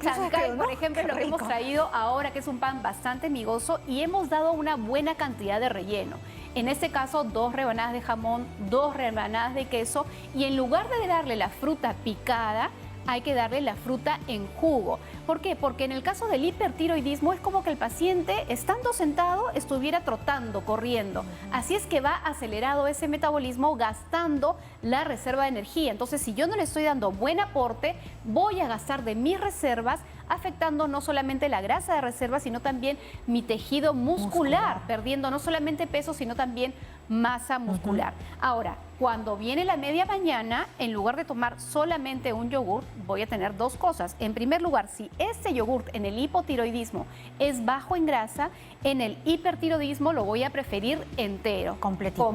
por ejemplo, es lo que hemos traído ahora, que es un pan bastante migoso, y hemos dado una buena cantidad de relleno. En este caso, 2 rebanadas de jamón, 2 rebanadas de queso, y en lugar de darle la fruta picada, hay que darle la fruta en jugo. ¿Por qué? Porque en el caso del hipertiroidismo es como que el paciente, estando sentado, estuviera trotando, corriendo. Así es que va acelerado ese metabolismo, gastando la reserva de energía. Entonces, si yo no le estoy dando buen aporte, voy a gastar de mis reservas, afectando no solamente la grasa de reserva, sino también mi tejido muscular, perdiendo no solamente peso, sino también masa muscular. Ahora, cuando viene la media mañana, en lugar de tomar solamente un yogur, voy a tener 2 cosas. En primer lugar, si este yogur en el hipotiroidismo es bajo en grasa, en el hipertiroidismo lo voy a preferir entero, completo,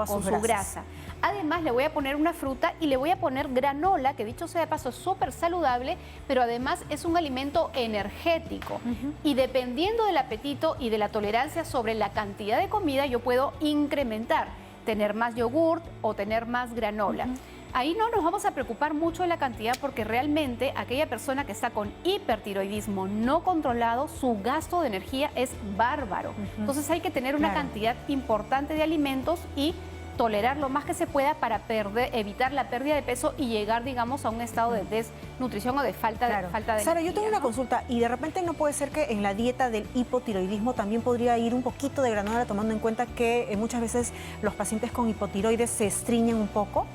con su grasa. Además, le voy a poner una fruta y le voy a poner granola, que dicho sea de paso es súper saludable, pero además es un alimento energético. Y dependiendo del apetito y de la tolerancia sobre la cantidad de comida, yo puedo incrementar, tener más yogurt o tener más granola. Ahí no nos vamos a preocupar mucho de la cantidad, porque realmente aquella persona que está con hipertiroidismo no controlado, su gasto de energía es bárbaro. Entonces hay que tener una cantidad importante de alimentos y tolerar lo más que se pueda para evitar la pérdida de peso y llegar, digamos, a un estado de desnutrición o de falta de energía. Sara, yo tengo una consulta, y de repente no puede ser que en la dieta del hipotiroidismo también podría ir un poquito de granola, tomando en cuenta que muchas veces los pacientes con hipotiroides se estreñen un poco.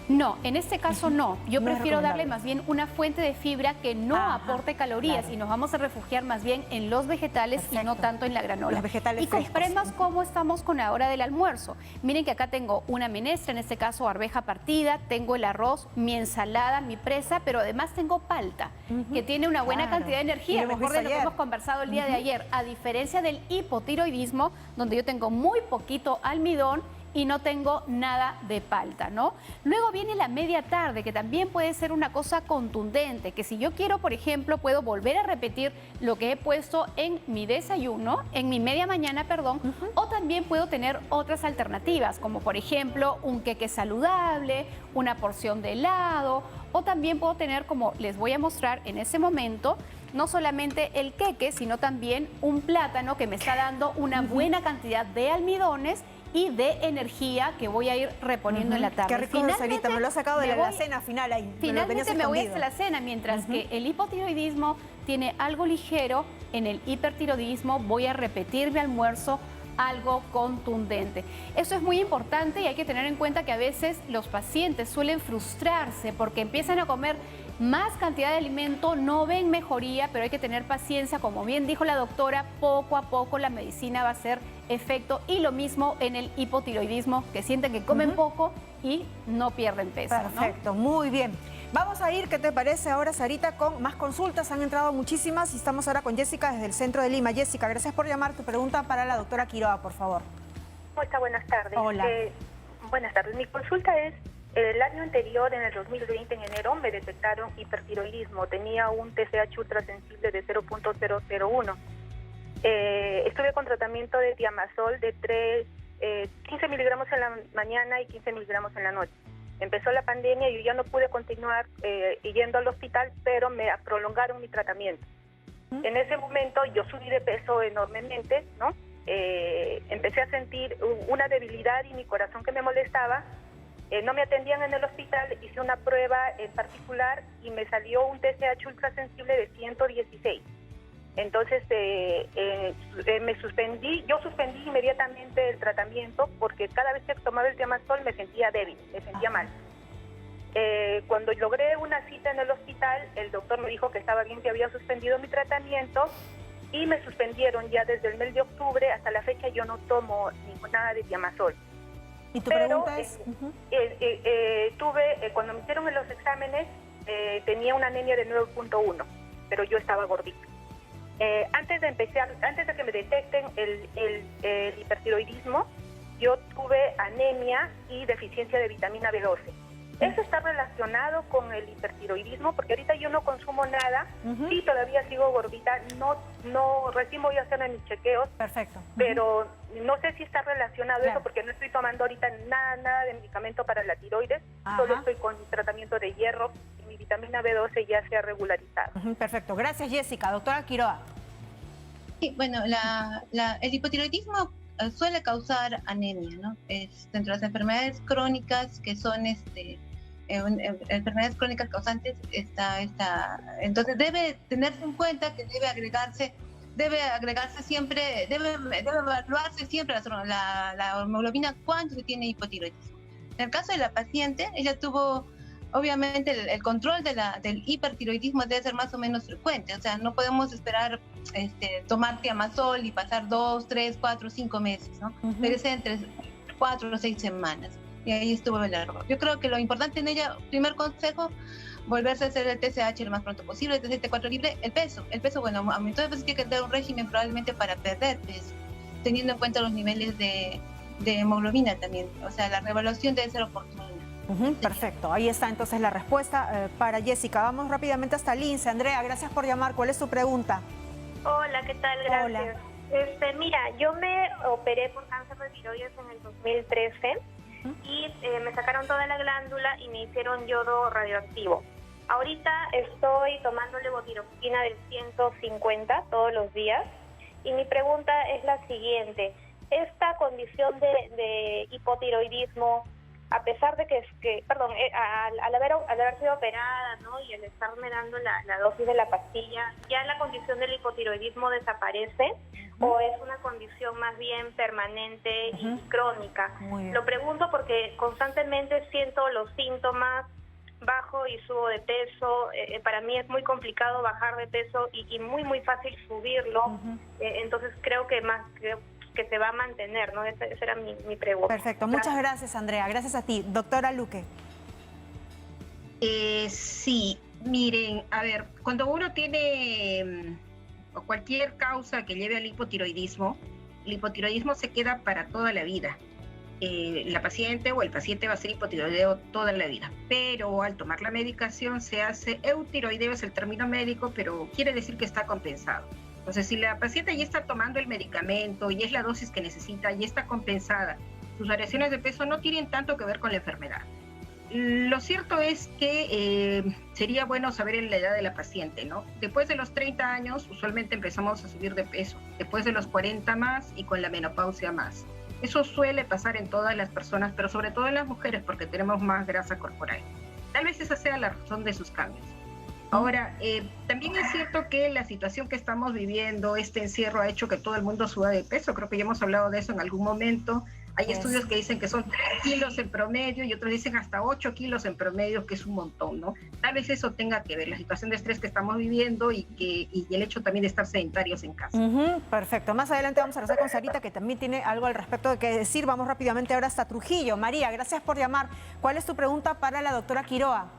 No, en este caso no. Yo prefiero darle más bien una fuente de fibra que no aporte calorías, y nos vamos a refugiar más bien en los vegetales y no tanto en la granola. Los vegetales y compremos cómo estamos con la hora del almuerzo. Miren que acá tengo una menestra, en este caso arveja partida, tengo el arroz, mi ensalada, mi presa, pero además tengo palta, que tiene una buena cantidad de energía. Mejor de lo que hemos conversado el día de ayer, a diferencia del hipotiroidismo, donde yo tengo muy poquito almidón y no tengo nada de palta, ¿no? Luego viene la media tarde, que también puede ser una cosa contundente, que si yo quiero, por ejemplo, puedo volver a repetir lo que he puesto en mi desayuno, en mi media mañana, perdón, o también puedo tener otras alternativas, como por ejemplo un queque saludable, una porción de helado, o también puedo tener, como les voy a mostrar en ese momento, no solamente el queque, sino también un plátano que me está dando una buena cantidad de almidones y de energía que voy a ir reponiendo en la tarde. Qué rico, Sarita, me lo ha sacado de la cena final ahí. Finalmente me voy hasta la cena, mientras que el hipotiroidismo tiene algo ligero, en el hipertiroidismo voy a repetir mi almuerzo algo contundente. Eso es muy importante, y hay que tener en cuenta que a veces los pacientes suelen frustrarse porque empiezan a comer más cantidad de alimento, no ven mejoría, pero hay que tener paciencia. Como bien dijo la doctora, poco a poco la medicina va a hacer efecto, y lo mismo en el hipotiroidismo, que sienten que comen poco y no pierden peso. Perfecto, muy bien. Vamos a ir, ¿qué te parece ahora, Sarita, con más consultas? Han entrado muchísimas y estamos ahora con Jessica desde el centro de Lima. Jessica, gracias por llamar. Tu pregunta para la doctora Quiroga, por favor. ¿Cómo está? Buenas tardes. Hola. Buenas tardes. Mi consulta es, el año anterior, en el 2020, en enero, me detectaron hipertiroidismo. Tenía un TSH ultrasensible de 0.001. Estuve con tratamiento de Diamazol de 15 miligramos en la mañana y 15 miligramos en la noche. Empezó la pandemia y yo ya no pude continuar yendo al hospital, pero me prolongaron mi tratamiento. En ese momento yo subí de peso enormemente, ¿no? Empecé a sentir una debilidad y mi corazón que me molestaba. No me atendían en el hospital, hice una prueba en particular y me salió un TSH ultrasensible de 116. Entonces yo suspendí inmediatamente el tratamiento, porque cada vez que tomaba el Diamazol me sentía débil, me sentía mal. Cuando logré una cita en el hospital, el doctor me dijo que estaba bien, que había suspendido mi tratamiento, y me suspendieron ya desde el mes de octubre hasta la fecha. Yo no tomo nada de Diamazol. ¿Y tu pregunta es? Cuando me hicieron los exámenes, tenía una anemia de 9.1, pero yo estaba gordita. Antes de que me detecten el hipertiroidismo, yo tuve anemia y deficiencia de vitamina B12. ¿Eso está relacionado con el hipertiroidismo? Porque ahorita yo no consumo nada, y todavía sigo gordita, recién voy a hacerme mis chequeos. Perfecto. Pero no sé si está relacionado eso, porque no estoy tomando ahorita nada de medicamento para la tiroides, solo estoy con tratamiento de hierro, y mi vitamina B12 ya se ha regularizado. Perfecto, gracias, Jessica. Doctora Quiroga. Sí, bueno, el hipotiroidismo suele causar anemia, ¿no? Entre las enfermedades crónicas que son enfermedades crónicas causantes entonces debe tenerse en cuenta que debe agregarse siempre, debe evaluarse siempre la hemoglobina cuando se tiene hipotiroidismo. En el caso de la paciente, ella tuvo, obviamente, el control del hipertiroidismo debe ser más o menos frecuente, o sea, no podemos esperar tomar Thiamazol y pasar 2, 3, 4, 5 meses, ¿no? Debe ser entre 4 o 6 semanas, y ahí estuvo el error. Yo creo que lo importante en ella, primer consejo, volverse a hacer el TSH lo más pronto posible, el T4 libre, el peso, bueno, aumentó de peso, tiene que tener un régimen probablemente para perder peso, teniendo en cuenta los niveles de hemoglobina también, o sea, la reevaluación debe ser oportuna. Perfecto, ahí está entonces la respuesta para Jessica. Vamos rápidamente hasta Lince. Andrea, gracias por llamar, ¿cuál es tu pregunta? Hola, ¿qué tal? Gracias. Hola. Mira, yo me operé por cáncer de tiroides en el 2013 y me sacaron toda la glándula y me hicieron yodo radioactivo. Ahorita estoy tomando levotiroxina del 150 todos los días y mi pregunta es la siguiente. Esta condición de hipotiroidismo, a pesar de al haber sido operada, ¿no? Y al estarme dando la dosis de la pastilla, ¿ya la condición del hipotiroidismo desaparece o es una condición más bien permanente y crónica? Lo pregunto porque constantemente siento los síntomas, bajo y subo de peso, para mí es muy complicado bajar de peso y muy fácil subirlo, entonces creo que se va a mantener, ¿no? Esa era mi pregunta. Perfecto, muchas gracias, Andrea, gracias a ti. Doctora Luque. Sí, miren, a ver, cuando uno tiene cualquier causa que lleve al hipotiroidismo, el hipotiroidismo se queda para toda la vida. La paciente o el paciente va a ser hipotiroideo toda la vida, pero al tomar la medicación se hace eutiroideo, es el término médico, pero quiere decir que está compensado. Entonces, si la paciente ya está tomando el medicamento y es la dosis que necesita y está compensada, sus variaciones de peso no tienen tanto que ver con la enfermedad. Lo cierto es que sería bueno saber en la edad de la paciente, ¿no? Después de los 30 años, usualmente empezamos a subir de peso, después de los 40 más y con la menopausia más. Eso suele pasar en todas las personas, pero sobre todo en las mujeres, porque tenemos más grasa corporal. Tal vez esa sea la razón de sus cambios. Ahora, también es cierto que la situación que estamos viviendo, este encierro ha hecho que todo el mundo suba de peso. Creo que ya hemos hablado de eso en algún momento. Hay estudios que dicen que son 3 kilos en promedio y otros dicen hasta 8 kilos en promedio, que es un montón, ¿no? Tal vez eso tenga que ver, la situación de estrés que estamos viviendo y el hecho también de estar sedentarios en casa. Perfecto. Más adelante vamos a regresar con Sarita, que también tiene algo al respecto de qué decir. Vamos rápidamente ahora hasta Trujillo. María, gracias por llamar. ¿Cuál es tu pregunta para la doctora Quiroa?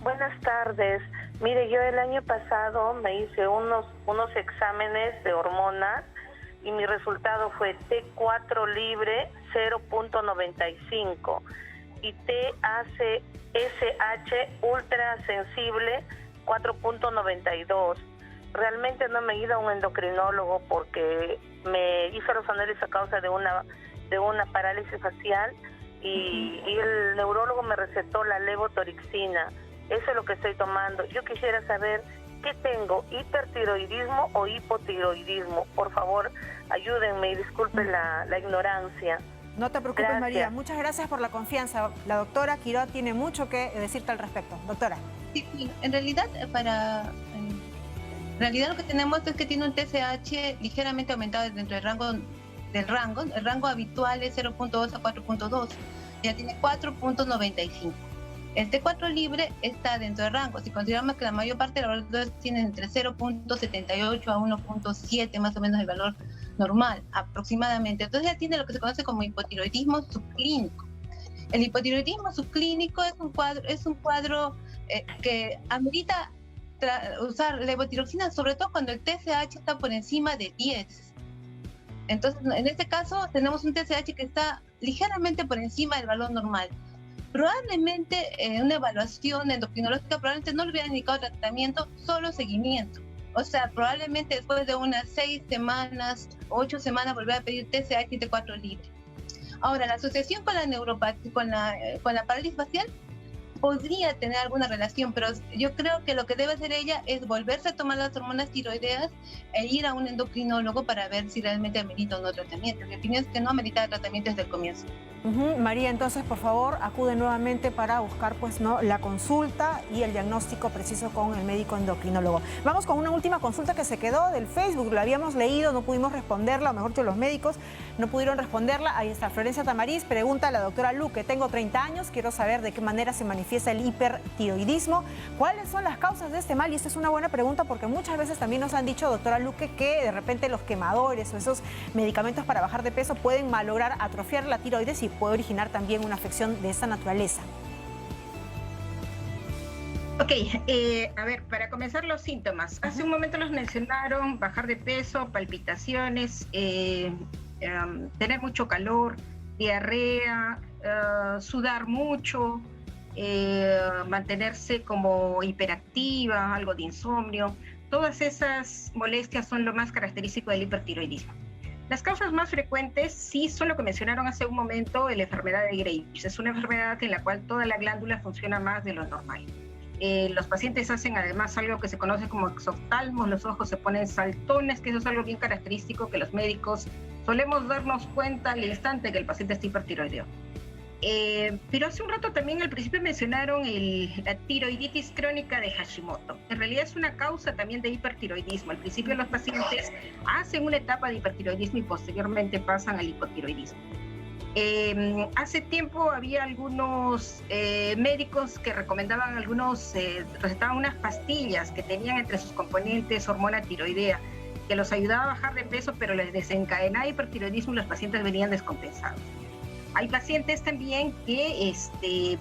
Buenas tardes. Mire, yo el año pasado me hice unos exámenes de hormonas y mi resultado fue T4 libre 0.95 y TSH ultra sensible 4.92. Realmente no me he ido a un endocrinólogo porque me hizo los análisis a causa de una parálisis facial y el neurólogo me recetó la levotiroxina. Eso es lo que estoy tomando. Yo quisiera saber qué tengo, hipertiroidismo o hipotiroidismo. Por favor, ayúdenme y disculpen la ignorancia. No te preocupes, gracias. María. Muchas gracias por la confianza. La doctora Quiroa tiene mucho que decirte al respecto. Doctora. Sí, en realidad, lo que tenemos es que tiene un TSH ligeramente aumentado dentro del rango. El rango habitual es 0.2 a 4.2. Ya tiene 4.95. El T4 libre está dentro del rango. Si consideramos que la mayor parte de los valores tienen entre 0.78 a 1.7 más o menos el valor normal, aproximadamente. Entonces ya tiene lo que se conoce como hipotiroidismo subclínico. El hipotiroidismo subclínico es un cuadro que amerita usar levotiroxina, sobre todo cuando el TSH está por encima de 10. Entonces, en este caso, tenemos un TSH que está ligeramente por encima del valor normal. Probablemente una evaluación endocrinológica probablemente no le hubiera indicado tratamiento, solo seguimiento. O sea, probablemente después de unas 6 semanas, 8 semanas, volver a pedir TSH y T4 libre. Ahora, la asociación con la neuropatía, con la parálisis facial, podría tener alguna relación, pero yo creo que lo que debe hacer ella es volverse a tomar las hormonas tiroideas e ir a un endocrinólogo para ver si realmente amerita o no tratamiento. Mi opinión es que no amerita tratamiento desde el comienzo. María, entonces, por favor, acude nuevamente para buscar pues, ¿no? la consulta y el diagnóstico preciso con el médico endocrinólogo. Vamos con una última consulta que se quedó del Facebook. La habíamos leído, no pudimos responderla, o mejor dicho, los médicos no pudieron responderla. Ahí está, Florencia Tamariz pregunta a la doctora Luque: tengo 30 años, quiero saber de qué manera se manifiesta el hipertiroidismo. ¿Cuáles son las causas de este mal? Y esta es una buena pregunta porque muchas veces también nos han dicho, doctora Luque, que de repente los quemadores o esos medicamentos para bajar de peso pueden malograr atrofiar la tiroides y puede originar también una afección de esta naturaleza. Ok, a ver, para comenzar los síntomas. Hace un momento los mencionaron: bajar de peso, palpitaciones, tener mucho calor, diarrea, sudar mucho, mantenerse como hiperactiva, algo de insomnio. Todas esas molestias son lo más característico del hipertiroidismo. Las causas más frecuentes sí son lo que mencionaron hace un momento: la enfermedad de Graves. Es una enfermedad en la cual toda la glándula funciona más de lo normal. Los pacientes hacen además algo que se conoce como exoftalmos, los ojos se ponen saltones, que eso es algo bien característico que los médicos solemos darnos cuenta al instante que el paciente está hipertiroideo. Pero hace un rato también al principio mencionaron la tiroiditis crónica de Hashimoto. En realidad es una causa también de hipertiroidismo. Al principio los pacientes hacen una etapa de hipertiroidismo y posteriormente pasan al hipotiroidismo. Hace tiempo había algunos médicos que recomendaban recetaban unas pastillas que tenían entre sus componentes hormona tiroidea, que los ayudaba a bajar de peso, pero les desencadenaba hipertiroidismo y los pacientes venían descompensados. Hay pacientes también que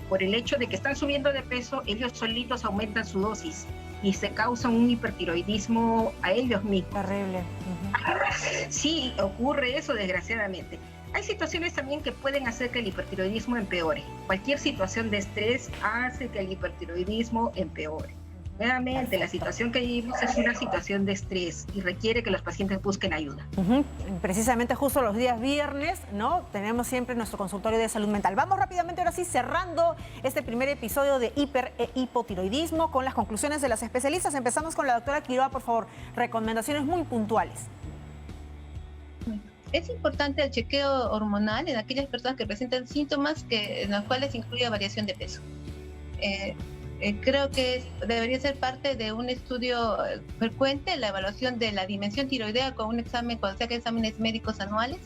por el hecho de que están subiendo de peso, ellos solitos aumentan su dosis y se causan un hipertiroidismo a ellos mismos. Terrible. Sí, ocurre eso desgraciadamente. Hay situaciones también que pueden hacer que el hipertiroidismo empeore. Cualquier situación de estrés hace que el hipertiroidismo empeore. Nuevamente, la situación que vivimos es una situación de estrés y requiere que los pacientes busquen ayuda. Precisamente justo los días viernes, ¿no? Tenemos siempre nuestro consultorio de salud mental. Vamos rápidamente ahora sí cerrando este primer episodio de hiper e hipotiroidismo con las conclusiones de las especialistas. Empezamos con la doctora Quiroga, por favor. Recomendaciones muy puntuales. Es importante el chequeo hormonal en aquellas personas que presentan síntomas en los cuales incluye variación de peso. Creo que debería ser parte de un estudio frecuente la evaluación de la dimensión tiroidea con un examen, cuando se hagan exámenes médicos anuales,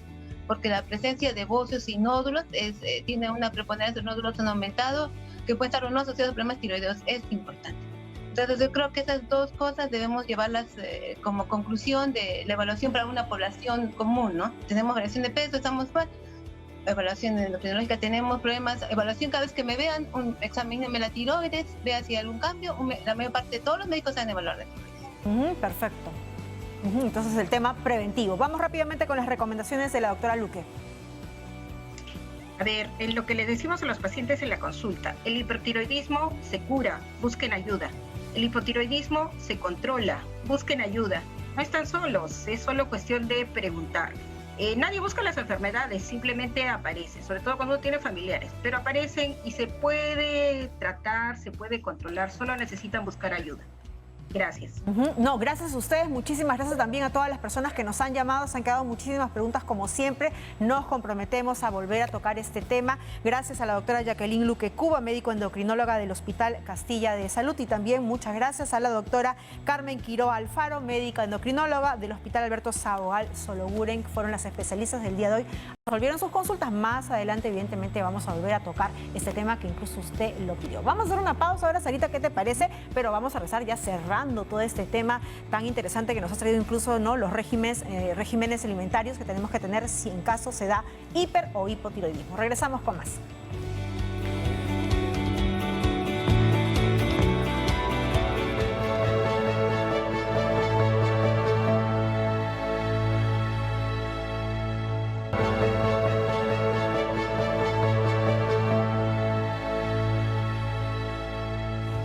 porque la presencia de bocios y nódulos tiene una preponderancia. Los nódulos han aumentado, que pueden estar o no asociados a problemas tiroideos. Es importante. Entonces yo creo que esas dos cosas debemos llevarlas como conclusión de la evaluación para una población común, ¿no? Tenemos variación de peso, estamos mal. Evaluación endocrinológica, tenemos problemas, evaluación cada vez que me vean, examínenme la tiroides, vea si hay algún cambio. La mayor parte de todos los médicos saben evaluar la tiroides. Perfecto. Entonces el tema preventivo. Vamos rápidamente con las recomendaciones de la doctora Luque. A ver, en lo que les decimos a los pacientes en la consulta: el hipertiroidismo se cura, busquen ayuda. El hipotiroidismo se controla, busquen ayuda. No están solos, es solo cuestión de preguntar. Nadie busca las enfermedades, simplemente aparecen, sobre todo cuando uno tiene familiares, pero aparecen y se puede tratar, se puede controlar, solo necesitan buscar ayuda. Gracias. No, gracias a ustedes, muchísimas gracias también a todas las personas que nos han llamado, se han quedado muchísimas preguntas como siempre, nos comprometemos a volver a tocar este tema. Gracias a la doctora Jacqueline Luque Cuba, médico endocrinóloga del Hospital Castilla de Salud, y también muchas gracias a la doctora Carmen Quiroga Alfaro, médica endocrinóloga del Hospital Alberto Sabogal Sologuren, que fueron las especialistas del día de hoy. Resolvieron sus consultas. Más adelante, evidentemente, vamos a volver a tocar este tema que incluso usted lo pidió. Vamos a dar una pausa ahora, Sarita, ¿qué te parece? Pero vamos a rezar ya cerrando todo este tema tan interesante que nos ha traído incluso, ¿no?, los regímenes alimentarios que tenemos que tener si en caso se da hiper o hipotiroidismo. Regresamos con más.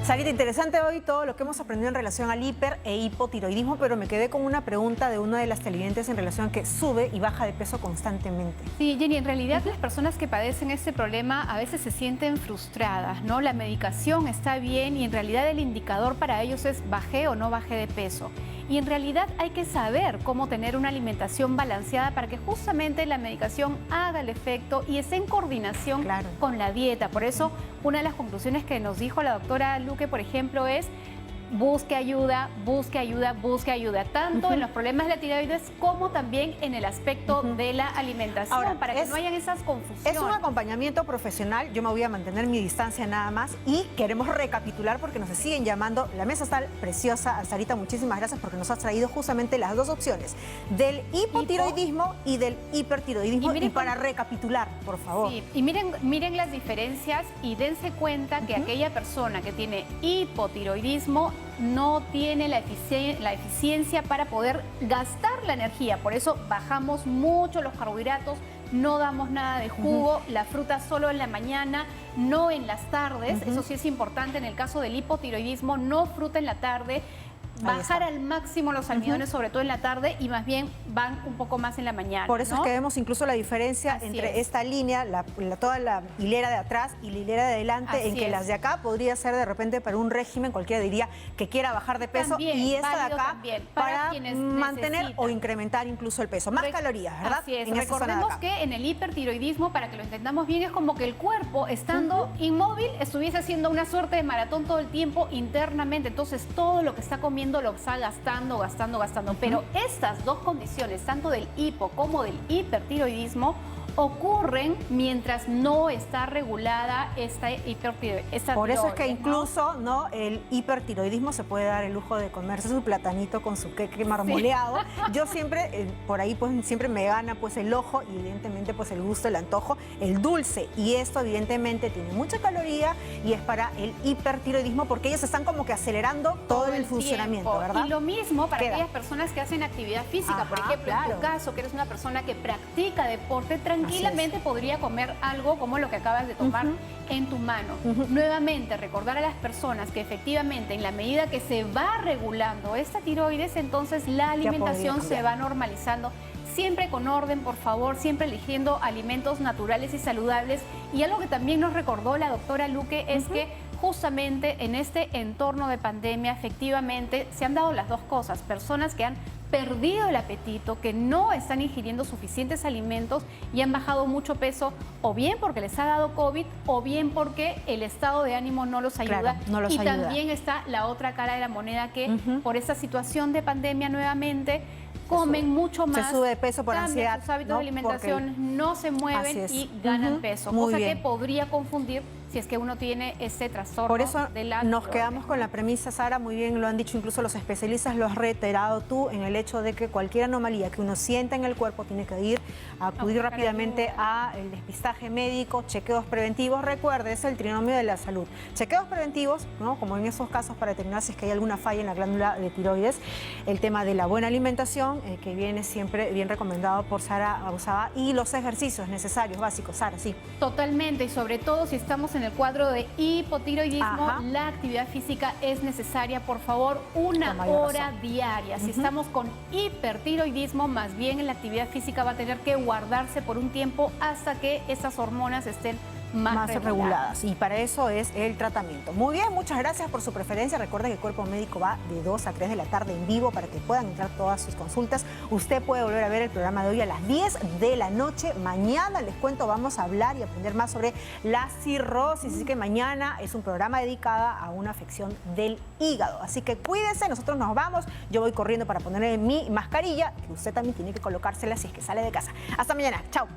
Sarita, interesante hoy todo lo que hemos aprendido en relación al hiper e hipotiroidismo, pero me quedé con una pregunta de una de las televidentes en relación a que sube y baja de peso constantemente. Sí, Jenny, en realidad las personas que padecen este problema a veces se sienten frustradas, ¿no? La medicación está bien y en realidad el indicador para ellos es bajé o no bajé de peso. Y en realidad hay que saber cómo tener una alimentación balanceada para que justamente la medicación haga el efecto y esté en coordinación con la dieta. Por eso, una de las conclusiones que nos dijo la doctora Luque, por ejemplo, es busque ayuda, busque ayuda, busque ayuda, tanto en los problemas de la tiroides como también en el aspecto de la alimentación. Ahora, para que no hayan esas confusiones. Es un acompañamiento profesional, yo me voy a mantener mi distancia nada más y queremos recapitular porque nos siguen llamando. La mesa está preciosa. Sarita, muchísimas gracias porque nos has traído justamente las dos opciones, del hipotiroidismo y del hipertiroidismo. Y para recapitular, por favor. Sí, y miren las diferencias y dense cuenta que aquella persona que tiene hipotiroidismo no tiene la eficiencia para poder gastar la energía. Por eso bajamos mucho los carbohidratos, no damos nada de jugo, la fruta solo en la mañana, no en las tardes. Eso sí es importante en el caso del hipotiroidismo, no fruta en la tarde. Bajar al máximo los almidones, sobre todo en la tarde, y más bien van un poco más en la mañana. Por eso es que vemos incluso la diferencia entre esta línea, toda la hilera de atrás y la hilera de adelante, en que las de acá podría ser de repente para un régimen, cualquiera diría que quiera bajar de peso, y esta de acá para mantener o incrementar incluso el peso. Más calorías, ¿verdad? Así es. Recordemos que en el hipertiroidismo, para que lo entendamos bien, es como que el cuerpo, estando inmóvil, estuviese haciendo una suerte de maratón todo el tiempo internamente. Entonces, todo lo que está comiendo lo está gastando. Pero estas dos condiciones, tanto del hipo como del hipertiroidismo, ocurren mientras no está regulada esta hipertiroidismo. Por eso es que incluso el hipertiroidismo se puede dar el lujo de comerse su platanito con su queque marmoleado. Yo siempre, por ahí pues siempre me gana pues el ojo y evidentemente pues el gusto, el antojo, el dulce. Y esto evidentemente tiene mucha caloría y es para el hipertiroidismo porque ellos están como que acelerando todo el funcionamiento, ¿verdad? Y lo mismo para aquellas personas que hacen actividad física. Por ejemplo, en tu caso, que eres una persona que practica deporte, tranquilamente podría comer algo como lo que acabas de tomar en tu mano. Nuevamente, recordar a las personas que efectivamente en la medida que se va regulando esta tiroides, entonces la alimentación se va normalizando. Siempre con orden, por favor, siempre eligiendo alimentos naturales y saludables. Y algo que también nos recordó la doctora Luque es que justamente en este entorno de pandemia, efectivamente, se han dado las dos cosas. Personas que han perdido el apetito, que no están ingiriendo suficientes alimentos y han bajado mucho peso, o bien porque les ha dado COVID, o bien porque el estado de ánimo no los ayuda. También está la otra cara de la moneda que por esta situación de pandemia nuevamente comen mucho más, se sube de peso por ansiedad, sus hábitos de alimentación, no se mueven y ganan peso, cosa que podría confundir si es que uno tiene ese trastorno. Por eso de la nos quedamos con la premisa, Sara, muy bien lo han dicho incluso los especialistas, lo has reiterado tú, en el hecho de que cualquier anomalía que uno sienta en el cuerpo tiene que acudir rápidamente al despistaje médico, chequeos preventivos. Recuerde, es el trinomio de la salud. Chequeos preventivos, ¿no? Como en esos casos para determinar si es que hay alguna falla en la glándula de tiroides, el tema de la buena alimentación, que viene siempre bien recomendado por Sara Abusaba, y los ejercicios necesarios, básicos. Sara, sí. Totalmente, y sobre todo si estamos en el cuadro de hipotiroidismo, la actividad física es necesaria, por favor, una hora diaria. Si estamos con hipertiroidismo, más bien en la actividad física va a tener que guardarse por un tiempo hasta que esas hormonas estén más reguladas. Y para eso es el tratamiento. Muy bien, muchas gracias por su preferencia. Recuerden que el Cuerpo Médico va de 2 a 3 de la tarde en vivo para que puedan entrar todas sus consultas. Usted puede volver a ver el programa de hoy a las 10 de la noche. Mañana, les cuento, vamos a hablar y aprender más sobre la cirrosis. Así que mañana es un programa dedicado a una afección del hígado. Así que cuídense, nosotros nos vamos. Yo voy corriendo para ponerme mi mascarilla, que usted también tiene que colocársela si es que sale de casa. Hasta mañana. Chao.